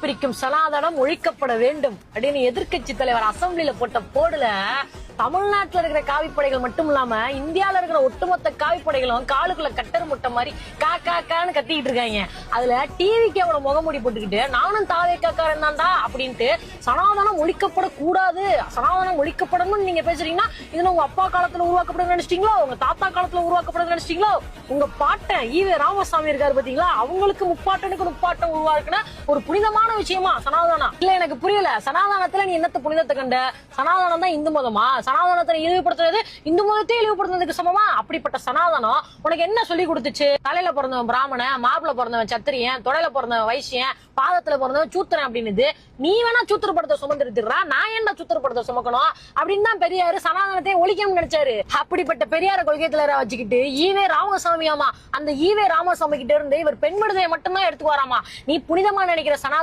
பிரிக்கும் சனாதனம் ஒழிக்கப்பட வேண்டும் அப்படின்னு எதிர்க்கட்சி தலைவர் அசெம்பிளில போட்ட போடுல தமிழ்நாட்டுல இருக்கிற காவிப்படைகள் மட்டும் இல்லாம இந்தியால இருக்கிற ஒட்டுமொத்த காவிப்படைகளும் காலுக்குள்ள கட்டர் முட்டை மாதிரி கான்னு கத்திக்கிட்டு இருக்காங்க. அதுல டிவிக்கு அவ்வளவு முகமூடி போட்டுக்கிட்டு நானும் தாவே காக்காரன் தான்டா அப்படின்ட்டு சனாதனம் ஒழிக்கப்படக்கூடாது, சனாதனம் ஒழிக்கப்படணும்னு நீங்க பேசுறீங்கன்னா இது உங்க அப்பா காலத்துல உருவாக்கப்படுது நினைச்சிட்டீங்களோ, உங்க தாத்தா காலத்துல உருவாக்கப்படுது நினைச்சிட்டீங்களோ? உங்க பாட்டன் ஈவே ராமசாமி இருக்காரு பாத்தீங்களா, அவங்களுக்கு முப்பாட்டம் உருவாக்குன ஒரு புனிதமான விஷயமா சனாதனம் இல்ல? எனக்கு புரியல. சனாதனத்துல நீ என்னத்த புனிதத்தை கண்ட? சனாதனம் தான் இந்து மதமா? சனாதனத்தை இழிவுபடுத்துறது இந்து மதத்தை இழிவுபடுத்துறதுக்கு சமமா? அப்படிப்பட்ட சனாதனம் உனக்கு என்ன சொல்லி கொடுத்துச்சு? தலையில பிறந்தவன் பிராமணன், மாப்பிள்ள பிறந்தவன் சத்திரியன், தொடையில பிறந்தவன் வைசியன், பாதத்துல பிறந்தவன் சூத்திரன் அப்படின்னு நீ வேணா சூத்திரப்படத்தை சுமந்துருத்துறா, நான் என்ன சூத்திரப்படத்தை சுமக்கணும் அப்படின்னு தான் பெரியாரு சனாதனத்தை ஒழிக்கணும்னு நினைச்சாரு. அப்படிப்பட்ட பெரியார கொள்கை தலைவரா வச்சுக்கிட்டு ஈவே ராமசாமியாமா, அந்த ஈவே ராமசாமி கிட்ட இருந்து இவர் பெண் விடுதலை மட்டும்தான் எடுத்துக்கு வராமா. நீ புனிதமா நினைக்கிற சனாதன